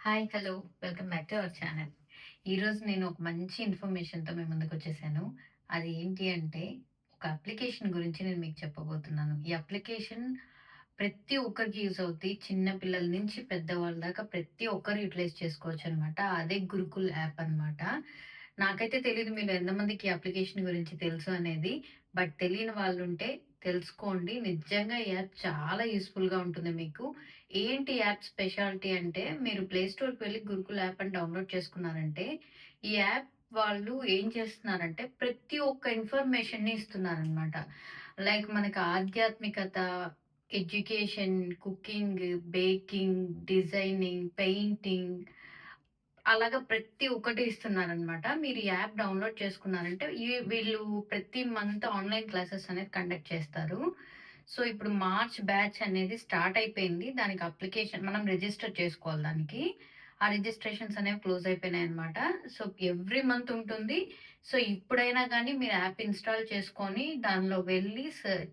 Hi! Hello! Welcome back to our channel. ఈరోజు నేను ఒక మంచి ఇన్ఫర్మేషన్‌తో మీ ముందుకొచ్చేసాను. అది ఏంటి అంటే, ఒక అప్లికేషన్ గురించి నేను మీకు చెప్పబోతున్నాను. ఈ అప్లికేషన్ ప్రతి ఒక్కరికి యూజ్ అవుద్ది. చిన్న పిల్లల నుంచి పెద్దవాళ్ళ దాకా ప్రతి ఒక్కరు యుటిలైజ్ చేసుకోవచ్చనమాట. అదే గురుకుల్ యాప్ అనమాట. నాకైతే తెలీదు మీలో ఎంతమందికి ఈ అప్లికేషన్ గురించి తెలుసు అనేది. బట్ తెలియని వాళ్ళుంటే తెలుసుకోండి. నిజంగా ఈ యాప్ చాలా యూజ్‌ఫుల్‌గా ఉంటుంది మీకు. ఏంటి యాప్ స్పెషాలిటీ అంటే, మీరు ప్లే స్టోర్‌కి వెళ్లి గురుకుల్ యాప్ అని డౌన్‌లోడ్ చేసుకున్నారంటే, ఈ యాప్ వాళ్ళు ఏం చేస్తున్నారంటే, ప్రతి ఒక్క ఇన్ఫర్మేషన్‌ని ఇస్తున్నారనమాట. లైక్ మనకు ఆధ్యాత్మికత, education, cooking, baking, designing, painting అలాగా ప్రతి ఒక్కటి ఇస్తున్నారనమాట. మీరు ఈ యాప్ డౌన్‌లోడ్ చేసుకున్నారంటే, వీళ్ళు ప్రతి మంత్ ఆన్‌లైన్ క్లాసెస్ అనేది కండక్ట్ చేస్తారు. సో, ఇప్పుడు మార్చ్ బ్యాచ్ అనేది స్టార్ట్ అయిపోయింది. దానికి అప్లికేషన్ మనం రిజిస్టర్ చేసుకోవాలి దానికి. ఆ రిజిస్ట్రేషన్స్ అనేవి క్లోజ్ అయిపోయినాయన్నమాట. సో, ఎవ్రీ మంత్ ఉంటుంది. సో, ఇప్పుడైనా గానీ మీరు యాప్ ఇన్‌స్టాల్ చేసుకొని దానిలో వెళ్లి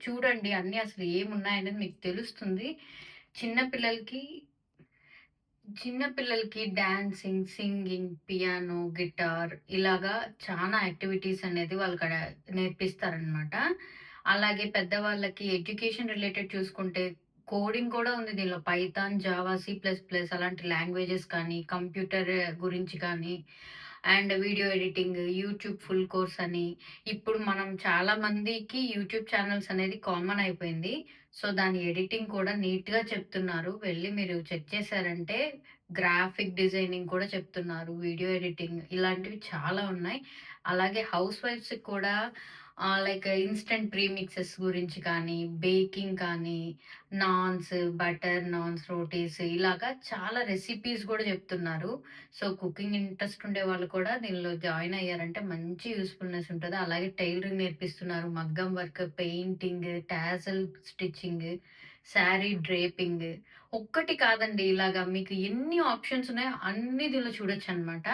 చూడండి అన్నీ అసలు ఏమున్నాయనేది మీకు తెలుస్తుంది. చిన్న పిల్లలకి చిన్న పిల్లలకి డాన్సింగ్, సింగింగ్, పియానో, గిటార్ ఇలాగా చానా యాక్టివిటీస్ అనేది వాళ్ళకడ నేర్పిస్తారనమాట. అలాగే పెద్దవాళ్ళకి ఎడ్యుకేషన్ రిలేటెడ్ చూసుకుంటే కోడింగ్ కూడా ఉంది దీనిలో. Python, Java, C plus plus అలాంటి లాంగ్వేజెస్ కానీ, కంప్యూటర్ గురించి కానీ, and video editing, YouTube full course అని, ఇప్పుడు మనం చాలా మందికి యూట్యూబ్ ఛానెల్స్ అనేది కామన్ అయిపోయింది. సో, దాని ఎడిటింగ్ కూడా నీట్‌గా చెప్తున్నారు. వెళ్లి మీరు చెక్ చేశారంటే గ్రాఫిక్ డిజైనింగ్ కూడా చెప్తున్నారు. వీడియో ఎడిటింగ్ ఇలాంటివి చాలా ఉన్నాయి. అలాగే హౌస్ వైఫ్స్‌కి కూడా లైక్ ఇన్‌స్టంట్ ప్రీమిక్సెస్ గురించి కానీ, బేకింగ్ కానీ, నాన్స్, బటర్ నాన్స్, రోటీస్ ఇలాగా చాలా రెసిపీస్ గూడా చెప్తున్నారు. సో, కుకింగ్ ఇంట్రెస్ట్ ఉండే వాళ్ళు కూడా దీనిలో జాయిన్ అయ్యారంటే మంచి యూజ్‌ఫుల్‌నెస్ ఉంటది. అలాగే టైలరింగ్ నేర్పిస్తున్నారు. మగ్గం work, painting, tassel stitching, sari draping ఒక్కటి కాదండి. ఇలాగా మీకు ఎన్ని ఆప్షన్స్ ఉన్నాయో అన్నీ దీనిలో చూడొచ్చనమాట.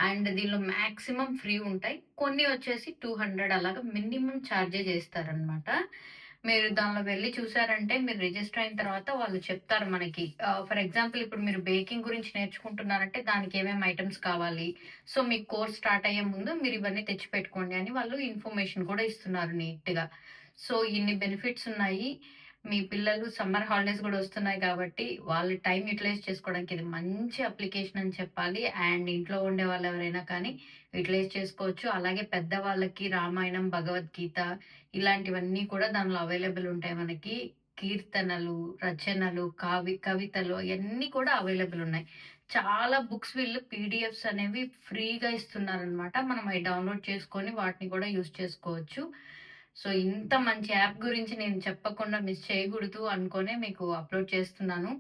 అండ్ దీనిలో మాక్సిమం ఫ్రీ ఉంటాయి. కొన్ని వచ్చేసి 200 అలాగా మినిమమ్ చార్జే చేస్తారనమాట. మీరు దానిలో వెళ్లి చూసారంటే మీరు రిజిస్టర్ అయిన తర్వాత వాళ్ళు చెప్తారు మనకి. ఫర్ ఎగ్జాంపుల్ ఇప్పుడు మీరు బేకింగ్ గురించి నేర్చుకుంటున్నారంటే దానికి ఏమేమి ఐటెమ్స్ కావాలి. సో, మీకు కోర్స్ స్టార్ట్ అయ్యే ముందు మీరు ఇవన్నీ తెచ్చిపెట్టుకోండి అని వాళ్ళు ఇన్ఫర్మేషన్ కూడా ఇస్తున్నారు నీట్‌గా. సో, ఇన్ని బెనిఫిట్స్ ఉన్నాయి. మీ పిల్లలు సమ్మర్ హాలిడేస్ గూడా ఒస్తున్నాయి కాబట్టి, వాళ్ళ టైమ్ యుటిలైజ్ చేసుకోవడానికి ఇది మంచి అప్లికేషన్ అని చెప్పాలి. అండ్ ఇంట్లో ఉండే వాళ్ళెవరైనా కానీ యుటిలైజ్ చేసుకోవచ్చు. అలాగే పెద్దవాళ్ళకి రామాయణం, భగవద్గీత ఇలాంటివన్నీ కూడా దానిలో అవైలబుల్ ఉంటాయి మనకి. కీర్తనలు, రచనలు, కవితలు అయన్నీ కూడా అవైలబుల్ ఉన్నాయి. చాలా బుక్స్ వీళ్ళు పీడిఎఫ్స్ అనేవి ఫ్రీగా ఇస్తున్నారనమాట. మనం అయి డౌన్‌లోడ్ చేసుకొని వాటిని కూడా యూజ్ చేసుకోవచ్చు. సో, ఇంత మంచి యాప్ గురించి నేను చెప్పకుండా మిస్ చేయకూడదు అనుకోనే మీకు అప్‌లోడ్ చేస్తున్నాను.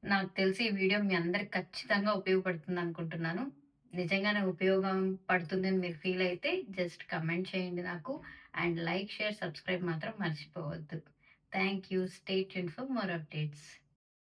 నాకు తెలిసి ఈ వీడియో మీ అందరికి ఖచ్చితంగా ఉపయోగపడుతుందనుకుంటున్నాను. నిజంగానే ఉపయోగం పడుతుందని మీరు ఫీల్ అయితే జస్ట్ కమెంట్ చేయండి నాకు. అండ్ లైక్, షేర్, సబ్స్క్రైబ్ మాత్రం మర్చిపోవద్దు. Thank you. Stay tuned for more updates.